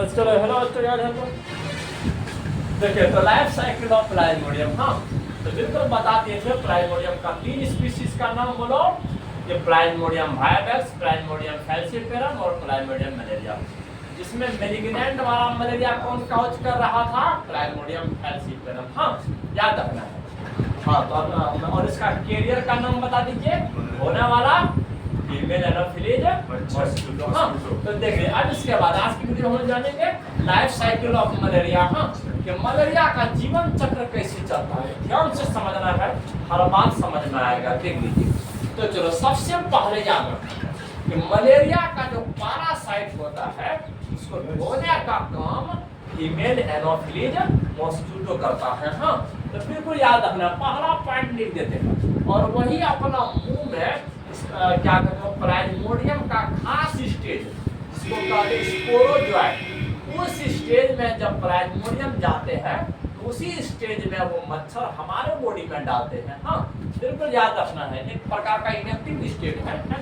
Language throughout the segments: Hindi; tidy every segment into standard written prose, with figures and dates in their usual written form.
बस चलो हेलो बच्चों याद है तो देखिए तो लाइफ साइकिल ऑफ प्लाज्मोडियम। हाँ तो बिल्कुल बता दिए थे प्लाज्मोडियम का 3 स्पीशीज का नाम बोलो। ये प्लाज्मोडियम वायवेक्स, प्लाज्मोडियम फैलसीपेरम और प्लाज्मोडियम मलेरिया। जिसमें मेलिग्नेंट वाला मलेरिया कौन काउच कर रहा था? प्लाज्मोडियम फैलसीपेरम। हाँ याद रखना है। हाँ तो अब और इसका कैरियर का नाम बता दीजिए। होने वाला फीमेल एनोफिलीज मॉस्किटो। हाँ तो देखिए अब इसके बाद आज की वीडियो हम जानेंगे लाइफ साइकिल ऑफ मलेरिया। हाँ कि मलेरिया का जीवन चक्र कैसे चलता है, ध्यान से समझना है, हर बात समझ में आएगा। देख लीजिए तो चलो सबसे पहले याद रखना कि मलेरिया का जो पैरासाइट होता है उसको ढोने का काम फीमेल एनोफिलीज मॉस्किटो करता है। हाँ तो बिल्कुल याद रखना, पहला पॉइंट लिख देते हैं और वही अपना मुंह में क्या कहते हैं प्लाज्मोडियम का खास स्टेज जिसको कहते हैं स्पोरोजोइट। उस स्टेज में जब प्लाज्मोडियम जाते हैं तो उसी स्टेज में वो मच्छर हमारे बॉडी में डालते हैं। हाँ बिल्कुल याद रखना है, एक प्रकार का इनएक्टिव स्टेट है ना।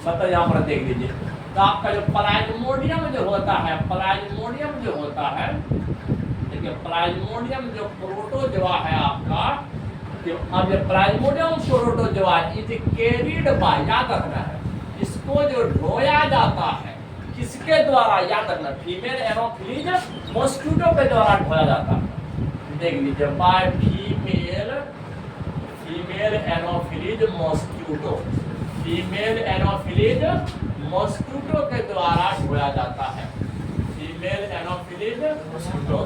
मतलब यहाँ पर देख लीजिए तो आपका जो प्लाज्मोडियम जो होता है, प्लाज्मोडियम जो होता है, देखिए प्लाज्मोडियम जो प्रोटोजोआ है आपका, अब ये Plasmodium protozoa is carried bye, याद रखना है, इसको जो ढोया जाता है किसके द्वारा? याद रखना फीमेल एनोफिलीज मॉस्किटो के द्वारा ढोया जाता है। देख लीजिए by female anopheles mosquito, female anopheles mosquito के द्वारा ढोया जाता है। फीमेल एनोफिलीज मॉस्किटो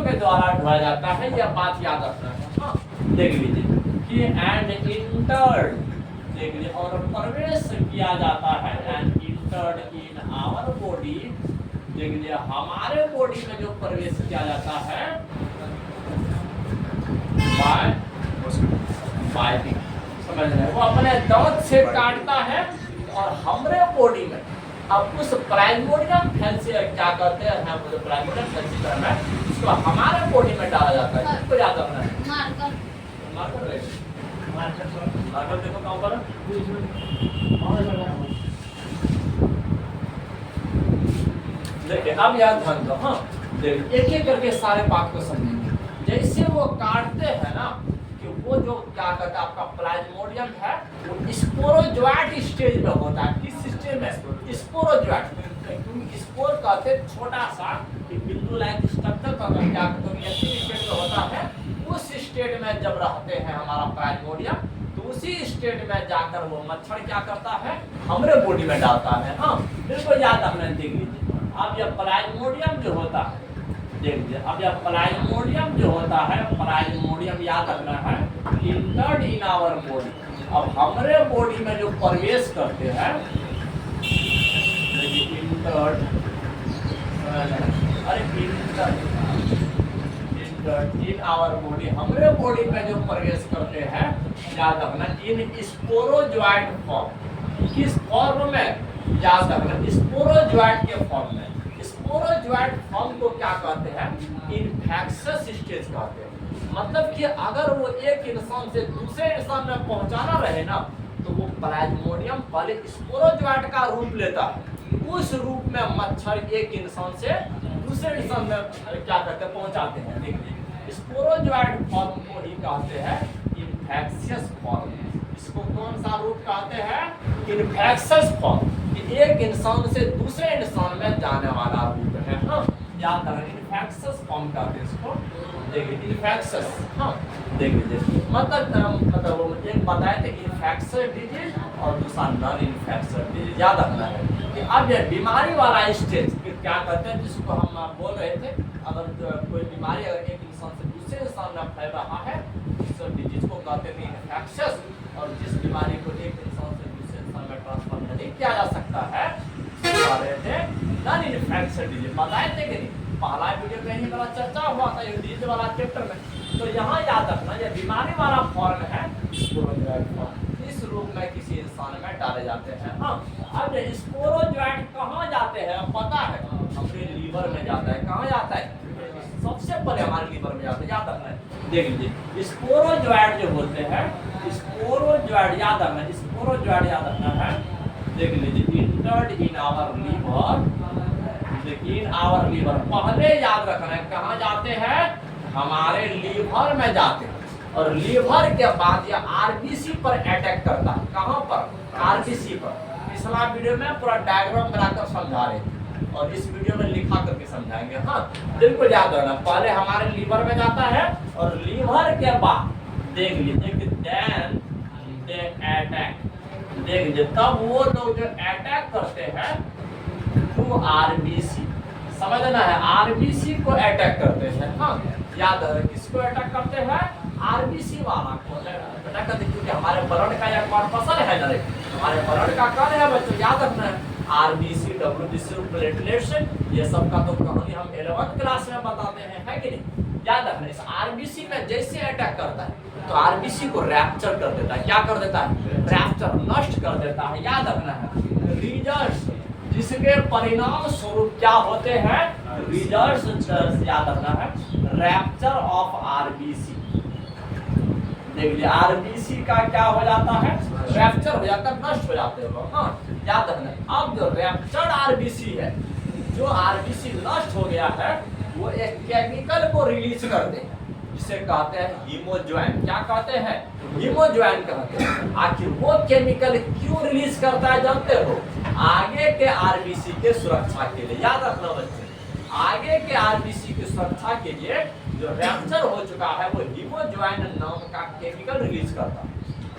के द्वारा ढोया जाता है, यह बात याद रखना है। हाँ देख लीजिए कि एंड इंटर्ड, देख लीजिए और प्रवेश किया जाता है and entered in our body. देख लीजिए हमारे बॉडी में जो प्रवेश किया जाता है बाय समझ रहे, वो अपने दांत से काटता है और हमारे बॉडी में अब उस प्लाज्मोडियम फैलसी क्या करते हैं, हम जो प्लाज्मोडियम फैलसीपेरम है उसको हमारे बॉडी में डाला जाता है। इसको याद रखना है। मार्कर देखो कहाँ पर देखिए अब याद ध्यान दो। हाँ देखिए एक एक करके सारे बात को समझेंगे। जैसे वो काटते हैं ना कि वो जो क्या कहता है आपका प्लाज्मोडियम है वो स्पोरोजोइट स्टेज में होता है। किस स्टेज में? स्पोरोजोइट। स्पोर कहते छोटा सा बिंदु लाइक स्ट्रक्चर का क्या कहते हैं स्टेज में होता है। उस स्टेट में जब रहते हैं हमारा प्लाज्मोडियम तो उसी स्टेट में जाकर वो मच्छर क्या करता है हमारे बॉडी में डालता है। हाँ बिल्कुल याद रखना। देख लीजिए अब यह प्लाज्मोडियम जो होता है, देख लीजिए अब यह प्लाज्मोडियम जो होता है, प्लाज्मोडियम याद रखना है इंटर्ड इन आवर बॉडी। अब हमारे बॉडी में जो प्रवेश करते हैं इंटर्ड, अरे इंटर्ड इन आवर बॉडी, हमारे बॉडी में जो प्रवेश करते हैं याद रखना इन स्पोरोजोइट फॉर्म। किस फॉर्म में? याद रखना स्पोरोजोइट के फॉर्म में। स्पोरोजोइट फॉर्म को क्या कहते हैं? इन्फेक्शियस स्टेज कहते हैं। मतलब कि अगर वो एक इंसान से दूसरे इंसान में पहुंचाना रहे ना तो वो प्लाज्मोडियम पहले स्पोरोजोइट का रूप लेता है। उस रूप में मच्छर एक इंसान से दूसरे इंसान में क्या कहते हैं पहुंचाते हैं। देखिए स्पोरोजोइट फॉर्म को ही कहते हैं इन्फेक्शियस फॉर्म। इसको कौन सा रूप कहते हैं? Infectious form. एक इंसान से दूसरे इंसान में जाने वाला रूप है। हाँ याद रखना इन्फेक्शियस फॉर्म कहते हैं इसको। देखिए इन्फेक्शियस। हाँ देख लीजिए मतलब वो एक बताए थे इन्फेक्शियस डिजीज और दूसरा नॉन इन्फेक्शियस डिजीज। याद रखना है कि अब ये बीमारी वाला स्टेज क्या कहते हैं जिसको हम बोल रहे थे, अगर कोई बीमारी अगर एक इंसान से दूसरे इंसान में फैल रहा है उस डिजीज को कहते थे इन्फेक्शियस। और जिस बीमारी को एक इंसान से दूसरे इंसान में ट्रांसफर नहीं किया जा सकता है रहे थे नॉन इन्फेक्शियस डिजीज। बताए थे कि नहीं, पहला वीडियो में ही बड़ा चर्चा हुआ था ये डिजीज वाला चैप्टर में। तो यहाँ याद रखना ये बीमारी वाला फॉर्म है स्पोरोजोइट फॉर्म। इस रूप में किसी इंसान में डाले जाते हैं। हाँ अब ये स्पोरोजोइट कहाँ जाते हैं पता है? हमारे लीवर में जाता है। कहाँ जाता है? सबसे पहले हमारे लीवर में जाता है। याद रखना है। देख लीजिए स्पोरोजोइट जो होते हैं, स्पोरोजोइट याद रखना, स्पोरोजोइट याद रखना है। देख लीजिए entered in our liver. In our liver, पहले याद रखना है कहाँ जाते हैं, हमारे लीवर में जाते हैं, और लीवर के बाद ये आरबीसी पर अटैक करता है। कहाँ पर, आरबीसी पर। पिछला वीडियो में पूरा डायग्राम बनाकर समझा रहे थे और इस वीडियो में लिखा करके समझाएंगे। हाँ बिल्कुल याद रखना, पहले हमारे लीवर में जाता है और लीवर के बाद देख लीजिए देन दे अटैक, देख लीजिए तब वो लोग जो अटैक करते हैं टू आरबीसी, समझना है आरबीसी को अटैक करते हैं। हाँ याद है किसको अटैक करते हैं, आरबीसी वाला को अटैक करते, क्योंकि हमारे ब्लड का एक पर्पसल है ना, हमारे ब्लड का कण है बच्चों, याद रखना है आरबीसी, डब्ल्यूबीसी, प्लेटलेट्स, ये सब का तो कहानी हम 11th क्लास में बताते हैं, है कि नहीं। याद रखना इस आरबीसी में जैसे अटैक करता है तो आरबीसी को रैप्चर कर देता है। क्या कर देता है, रैप्चर, नष्ट कर देता है। याद रखना है रिजल्ट्स, जिसके परिणाम स्वरूप क्या होते हैं, रिजल्ट्स, याद रखना है रैप्चर ऑफ आरबीसी। देख लीजिए आरबीसी का क्या हो जाता है, रैप्चर हो जाता है, नष्ट हो जाते हैं। हाँ याद रखना, अब जो रैप्चर्ड आरबीसी है, जो आरबीसी नष्ट हो गया है, वो एक केमिकल को रिलीज करते हैं जिसे कहते हैं हीमोज्वाइन। क्या कहते हैं, हीमोज्वाइन कहते हैं। आखिर वो केमिकल क्यों रिलीज करता है जानते हो, आगे के आरबीसी के सुरक्षा के लिए। याद रखना बच्चे, आगे के आरबीसी की सुरक्षा के लिए जो रैप्चर हो चुका है वो हीमोज्वाइन नाम का केमिकल रिलीज करता है।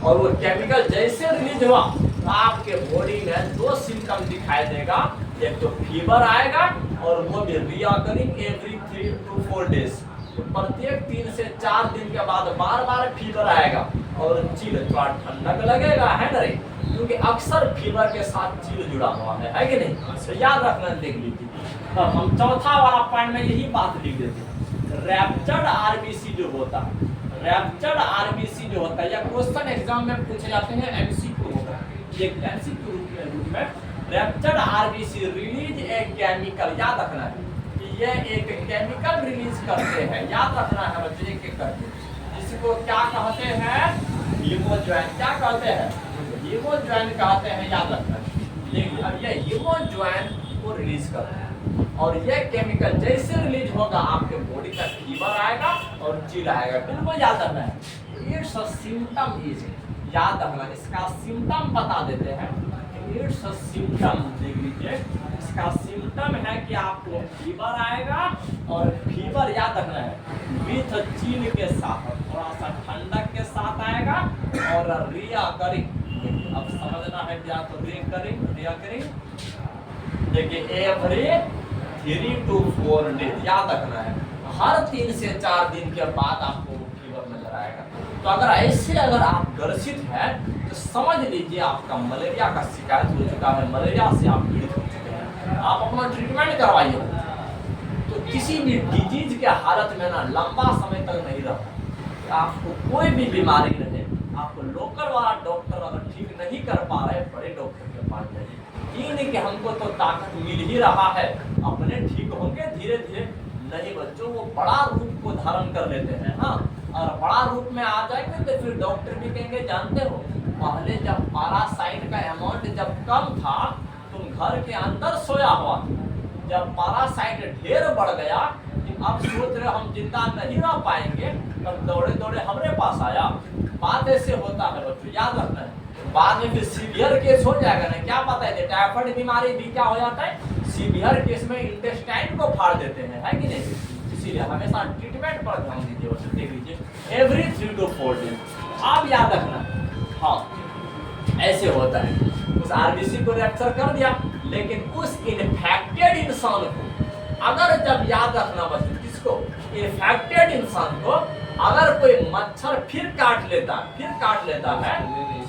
और वो केमिकल जैसे रिलीज हुआ तो आपके बॉडी में दो सिम्टम दिखाई देगा, एक तो फीवर आएगा और वो भी रिकरिंग एवरी 3 to 4 डेज, तो प्रत्येक 3 से 4 दिन के बाद बार बार फीवर आएगा और चिल, थोड़ा ठंडक लगेगा, है ना रे, क्योंकि अक्सर फीवर के साथ चिल जुड़ा हुआ है कि नहीं। तो याद रखना, देख लीजिए हम चौथा वाला पॉइंट में यही बात लिख देते हैं, रैप्चर्ड आरबीसी जो होता है, रैप्चर्ड आरबीसी जो होता है, या क्वेश्चन एग्जाम में पूछे जाते हैं, एमसीक्यू होगा, एक एमसीक्यू रूप में raptured RBC release a chemical. याद रखना है कि ये एक केमिकल रिलीज करते हैं, याद रखना है बच्चे एक एक करके, जिसको क्या कहते हैं, हीमोज्वाइन। क्या कहते हैं, हीमोज्वाइन कहते हैं, याद रखना है। देखिए अब ये हीमोज्वाइन को रिलीज करते हैं और ये केमिकल जैसे रिलीज होगा आपके बॉडी का फीवर आएगा और चिल आएगा। बिल्कुल याद रखना है, इट्स अ सिम्टम इज, याद रखना इसका सिम्टम बता देते हैं, इट्स अ सिम्टम। देख लीजिए इसका सिम्टम है कि आपको फीवर आएगा और फीवर याद रखना है विथ चिल के साथ, थोड़ा सा ठंडक के साथ आएगा और रिकरिंग, अब समझना है क्या, तो रिकरिंग देखिए एवरी 3 to 4 डेज, याद रखना है हर 3 से 4 दिन के बाद आपको फीवर नजर आएगा। तो अगर ऐसे अगर आप ग्रसित है तो समझ लीजिए आपका मलेरिया का शिकायत हो चुका है, मलेरिया से आप पीड़ित हो चुके हैं, आप अपना ट्रीटमेंट करवाइए। तो किसी भी डिजीज के हालत में ना लंबा समय तक नहीं रहता, आपको कोई भी बीमारी रहे, आपको लोकल वाला डॉक्टर अगर ठीक नहीं कर पा रहे, बड़े डॉक्टर के पास जाइए। ये नहीं कि हमको तो ताकत मिल ही रहा है, अपने ठीक होंगे धीरे धीरे, नहीं बच्चों, वो बड़ा रूप को धारण कर लेते हैं। हाँ, और बड़ा रूप में आ जाएंगे तो फिर डॉक्टर भी कहेंगे, जानते हो पहले जब पैरासाइट का अमाउंट जब कम था तुम घर के अंदर सोया हुआ था, जब पैरासाइट ढेर बढ़ गया अब सोच रहे हम जिंदा नहीं रह पाएंगे, तब दौड़े दौड़े हमारे पास आया। बात ऐसे होता है बच्चों, याद रखना है, बाद में फिर सीवियर केस हो जाएगा ना, क्या पता है टाइफाइड बीमारी भी क्या हो जाता है, सीवियर केस में इंटेस्टाइन को फाड़ देते हैं, है कि नहीं। इसीलिए हमेशा ट्रीटमेंट पर ध्यान दीजिए बच्चों। देख लीजिए एवरी 3 to 4 डेज, आप याद रखना। हाँ ऐसे होता है, उस आरबीसी को रैप्चर कर दिया, लेकिन उस इन्फेक्टेड इंसान को अगर जब याद रखना बच्चों, किसको, इन्फेक्टेड इंसान को अगर कोई मच्छर फिर काट लेता है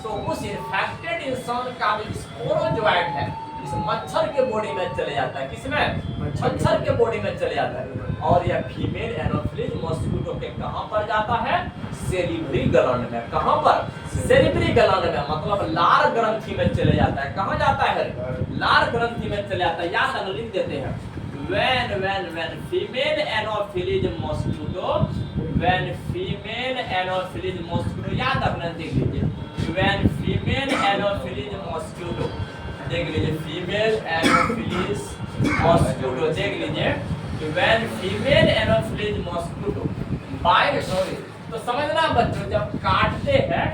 तो उस इन्फेक्टेड इंसान का भी स्पोरोजोइट है इस मच्छर के बॉडी में चले जाता है। किसमें, मच्छर के बॉडी में चले जाता है। और यह फीमेल एनोफिलीज मॉस्किटो के कहां पर जाता है, सेरिब्री ग्लैंड में। कहां पर, सेरिब्री ग्लैंड में, मतलब लार ग्रंथि में चले जाता है। कहां जाता है, लार ग्रंथि में चले जाता है। याद लिख देते हैं, when female anopheles mosquito, when female anopheles mosquito, याद रखना, देख लीजिए when female anopheles mosquito, देख लीजिए female anopheles मॉस्किटो देख लीजिए कि when female anopheles mosquito bite, sorry, तो समझना बच्चों, जब काटते हैं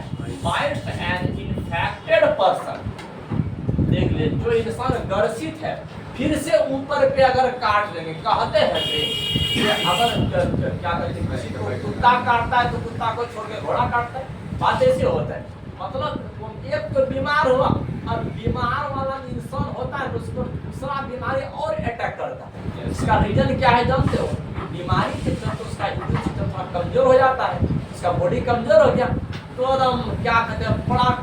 बाइट एन इन्फेक्टेड पर्सन, देख ले जो इंसान ग्रसित है, फिर से ऊपर पे अगर काट देंगे, कहते हैं कि अगर क्या कहते हैं, किसी को कुत्ता काटता है तो कुत्ता को छोड़ के घोड़ा काटता है, बात ऐसे होता है। मतलब एक तो बीमार हुआ, और बीमार वाला इंसान होता है तो उसको दूसरा बीमारी और अटैक करता है। इसका रीजन क्या है जानते हो? बीमारी के चलते उसका इम्यून सिस्टम थोड़ा कमजोर हो जाता है, उसका बॉडी कमजोर हो गया तो एकदम क्या कहते हैं,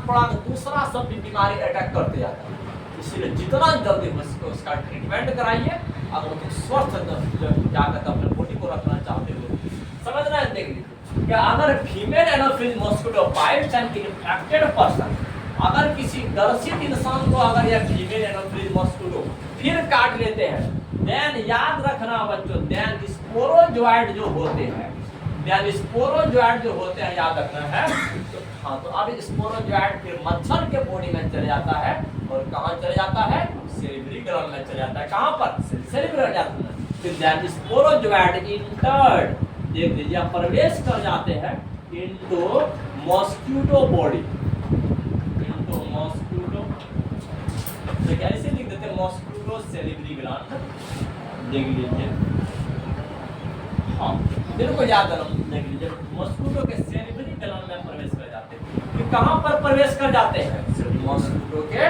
पड़ाक दूसरा सब भी बीमारी अटैक करते जाता है। इसलिए जितना जल्दी हो सके उसका ट्रीटमेंट कराइए, अगर वो स्वस्थ क्या कहते हैं अपने बॉडी को रखना चाहते हो। समझना है, देख लीजिए कि अगर female anopheles mosquito bytes an infected person, अगर किसी ग्रसित इंसान को अगर यह फीमेल एनोफिलीज मॉस्किटो फिर काट लेते हैं, देन याद रखना बच्चों, देन स्पोरोजोइड जो होते हैं, देन स्पोरोजोइड जो होते हैं याद रखना है। तो हाँ, तो अब स्पोरोजोइड फिर मच्छर के बॉडी में चले जाता है, और कहाँ चले जाता है? सेरेब्री ग्लैंड में चले जाता है। कहाँ पर? Cerebri gland. फिर देन स्पोरोजोइड इंटर्ड, देख लीजिए प्रवेश कर जाते हैं into mosquito body, into mosquito, तो कैसे लिख देते हैं? मॉस्किटो सेरेब्री ग्लैंड, देख लीजिए। हाँ, बिल्कुल याद रखना, देख लीजिए मॉस्किटो के सेरेब्री ग्लैंड में प्रवेश कर जाते हैं। कि कहाँ पर प्रवेश कर जाते हैं? मॉस्किटो के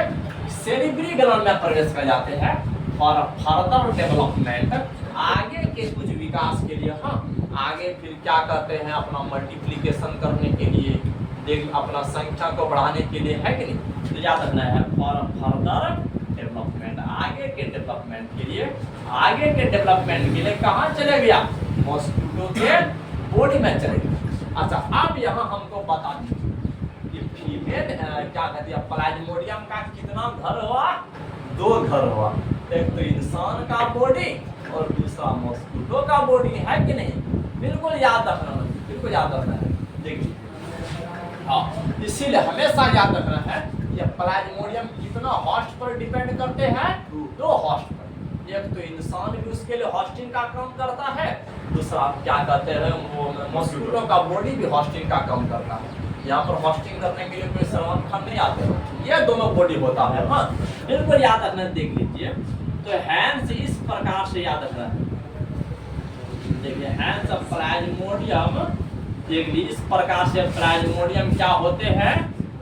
सेरेब्री ग्लैंड में प्रवेश कर जाते हैं। और फर्दर डेवलपमेंट, आगे के कुछ विकास के लिए, हाँ आगे फिर क्या कहते हैं, अपना मल्टीप्लिकेशन करने के लिए, देख अपना संख्या को बढ़ाने के लिए, है कि नहीं? तो याद रखना है फॉर फर्दर डेवलपमेंट, आगे के डेवलपमेंट के लिए, आगे के डेवलपमेंट के लिए कहाँ चले गया? मॉस्किटो के बॉडी में चले गया। अच्छा, अब यहाँ हमको बता दीजिए कि फीमेल क्या कहती है प्लाज्मोडियम का कितना घर हुआ? 2 घर हुआ, एक तो इंसान का बॉडी और दूसरा मॉस्किटो का बॉडी, है कि नहीं? बिल्कुल याद रखना, बिल्कुल याद रखना है। देखिए, हाँ, इसीलिए हमेशा याद रखना है कि प्लाज्मोडियम कितना होस्ट पर डिपेंड करते हैं? 2 होस्ट पर। एक तो इंसान भी उसके लिए होस्टिंग का काम करता है, दूसरा क्या कहते हैं वो मॉस्किटो का बॉडी भी होस्टिंग का काम करता है। यहाँ पर होस्टिंग करने के लिए कोई सलमान खान नहीं आते, ये दोनों बॉडी होता है। हाँ, बिल्कुल याद रखना, देख लीजिए। तो हैंड्स इस प्रकार से याद रखना है, देखिए हैंड्स ऑफ प्लाज्मोडियम, देख लीजिए इस प्रकार से प्लाज्मोडियम क्या होते हैं?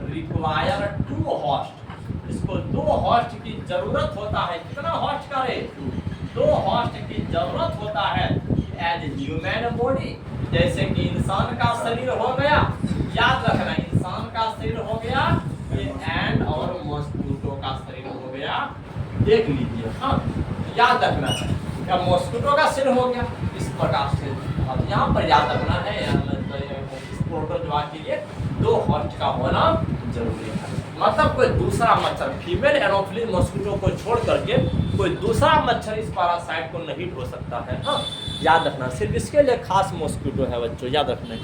रिक्वायर 2 होस्ट, इसको 2 होस्ट की जरूरत होता है। कितना होस्ट का रे? 2 होस्ट की जरूरत होता है एज ह्यूमन बॉडी। जैसे कि इंसान का शरीर हो गया, याद रखना इंसान का शरीर हो गया ये, एंड और मॉस्किटो का शरीर हो गया, देख लीजिए। हाँ, याद रखना है या मॉस्किटो का शरीर हो गया इस प्रकार से। अब यहाँ पर याद रखना है स्पोरोजोआ के लिए 2 होस्ट का होना जरूरी है। मतलब कोई दूसरा मच्छर, फीमेल एनोफिलीज मॉस्किटो को छोड़ करके कोई दूसरा मच्छर इस पैरासाइट को नहीं ढो सकता है। हाँ, याद रखना, सिर्फ इसके लिए खास मॉस्किटो है बच्चों, याद रखना।